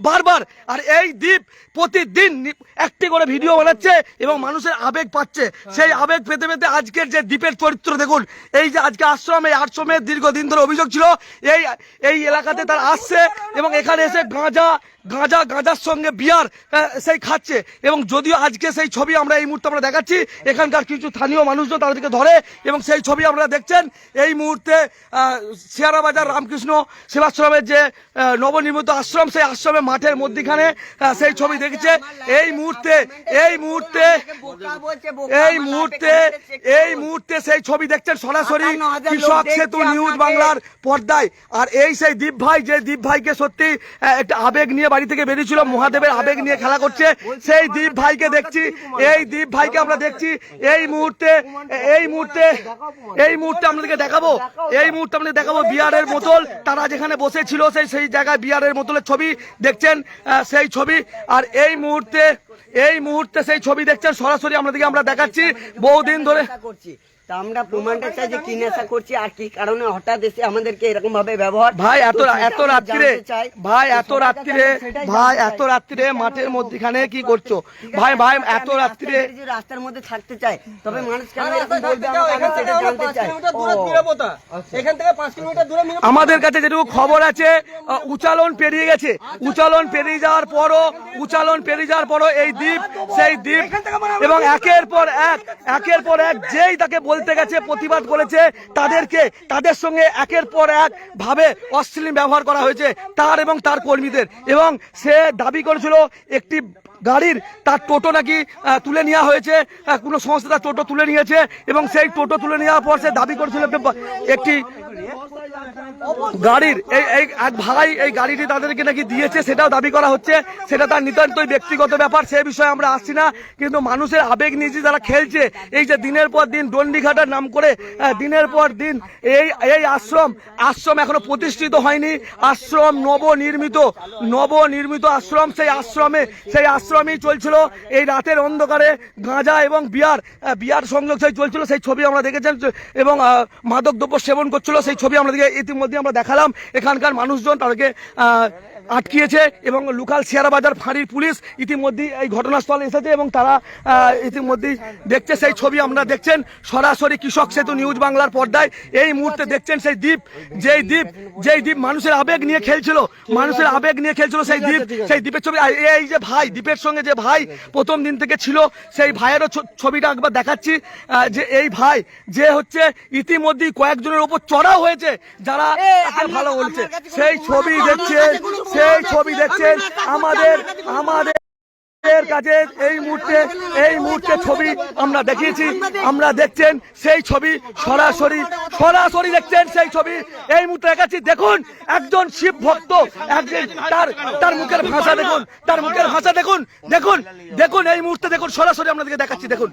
বারবার। আর এই দ্বীপ প্রতিদিন একটি করে ভিডিও বানাচ্ছে এবং মানুষের আবেগ পাচ্ছে। সেই আবেগ পেতে পেতে আজকের যে দ্বীপের চরিত্র দেখুন। এই যে আজকে আশ্রম, এই আশ্রমের দীর্ঘদিন ধরে অভিযোগ ছিল এই এলাকাতে তারা আসছে এবং এখানে এসে গাঁজার সঙ্গে বিয়ার সেই খাচ্ছে। এবং যদিও আজকে সেই ছবি আমরা এই মুহূর্তে আমরা দেখাচ্ছি, এখানকার কিছু স্থানীয় মানুষজন তাদেরকে ধরে এবং সেই ছবি আপনারা দেখছেন এই মুহূর্তে শেয়ারাবাজার রামকৃষ্ণ সেবাশ্রমের যে নবনির্মিত আশ্রম, সেই আশ্রমের মাঠের মধ্যখানে সেই ছবি দেখেছে। এই মুহূর্তে সেই ছবি দেখছেন সরাসরি কৃষক সেতু নিউজ বাংলার পর্দায়। আর এই সেই দীপ ভাই, যে দীপ ভাইকে সত্যি একটা আবেগ নিয়ে বাড়ি থেকে বেরিয়েছিল, মহাদেবের আবেগ নিয়ে খেলা করছে, সেই দীপ ভাইকে দেখছি। এই দীপ ভাইকে আমরা দেখছি এই মুহূর্তে আপনাদেরকে দেখাবো। এই মুহূর্তে আপনাদের দেখাবো বিয়ারের বোতল, তারা যেখানে বসেছিল সেই জায়গায় বিয়ারের বোতলের ছবি দেখছেন, সেই ছবি। আর এই মুহূর্তে সেই ছবি দেখছেন সরাসরি আপনাদেরকে আমরা দেখাচ্ছি। বহুদিন ধরে আমরা প্রমাণটা চাই যে কি নেশা করছি আর কি কারণে হঠাৎ এসে আমাদেরকে এরকম ভাবে ব্যবহার। ভাই এত রাত্রিরে মাঠের মধ্যখানে কি করছো ভাই? এত রাত্রিরে রাস্তার মধ্যে থাকতে চাই, তবে মানুষ কেন এরকম বলবে আমরা সেটা জানতে চাই। আমাদের কাছে যেটুকু খবর আছে, উচালন পেরিয়ে গেছে। উচালন পেরিয়ে যাওয়ার পরও এই দ্বীপ, সেই দ্বীপ এবং একের পর এক যেই তাকে বলতে গেছে, প্রতিবাদ করেছে, তাদের সঙ্গে একের পর এক ভাবে অশ্লীল ব্যবহার করা হয়েছে তার এবং তার কর্মীদের। এবং সে দাবি করেছিল একটি গাড়ির তার টোটো নাকি তুলে নেওয়া হয়েছে, কোনো সংস্থা তার টোটো তুলে নিয়েছে এবং সেই টোটো তুলে নেওয়ার পর সে দাবি করেছিল একটি গাড়ির এক ভাই এই গাড়িটি তাদেরকে নাকি দিয়েছে, সেটাও দাবি করা হচ্ছে। সেটা তার নিতান্তই ব্যক্তিগত ব্যাপার, সে বিষয়ে আমরা আসছি না। কিন্তু মানুষের আবেগ নিয়ে যারা খেলছে, এই যে দিনের পর দিন ডন্ডিঘাটার নাম করে দিনের পর দিন এই আশ্রম এখনো প্রতিষ্ঠিত হয়নি। আশ্রম নবনির্মিত আশ্রম, সেই আশ্রমেই চলছিল এই রাতের অন্ধকারে গাঁজা এবং বিয়ার সংযোগ সেই চলছিল। সেই ছবি আমরা দেখেছেন এবং মাদক দ্রব্য সেবন করছিল, সেই ছবি আমাদেরকে ইতিমধ্যে আমরা দেখালাম। এখানকার মানুষজন তাদেরকে আটকিয়েছে এবং লোকাল শেয়ারাবাজার ফাঁড়ির পুলিশ ইতিমধ্যেই এই ঘটনাস্থলে এসেছে এবং তারা ইতিমধ্যেই দেখছে। সেই ছবি আমরা দেখছেন সরাসরি কৃষক সেতু নিউজ বাংলার পর্দায়। এই মুহূর্তে দেখছেন সেই দ্বীপ, যেই দ্বীপ মানুষের আবেগ নিয়ে খেলছিল, সেই দ্বীপের ছবি। এই যে ভাই, দ্বীপের সঙ্গে যে ভাই প্রথম দিন থেকে ছিল, সেই ভাইয়েরও ছবিটা একবার দেখাচ্ছি। যে এই ভাই যে হচ্ছে ইতিমধ্যেই কয়েকজনের উপর চড়াও হয়েছে যারা ভালো বলছে, সেই ছবি দেখছেন আমাদের কাছে এই মুহূর্তে ছবি আমরা দেখিয়েছি। আমরা দেখছেন সেই ছবি সরাসরি দেখছেন সেই ছবি এই মুহূর্তে দেখাচ্ছি। দেখুন একজন শিব ভক্ত, তার মুখের ভাষা দেখুন এই মুহূর্তে দেখুন সরাসরি আপনাদেরকে দেখাচ্ছি। দেখুন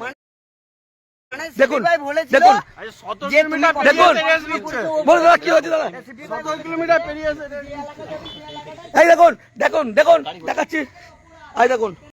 কি হয়েছে দাদা, এই দেখুন দেখাচ্ছি, এই দেখুন।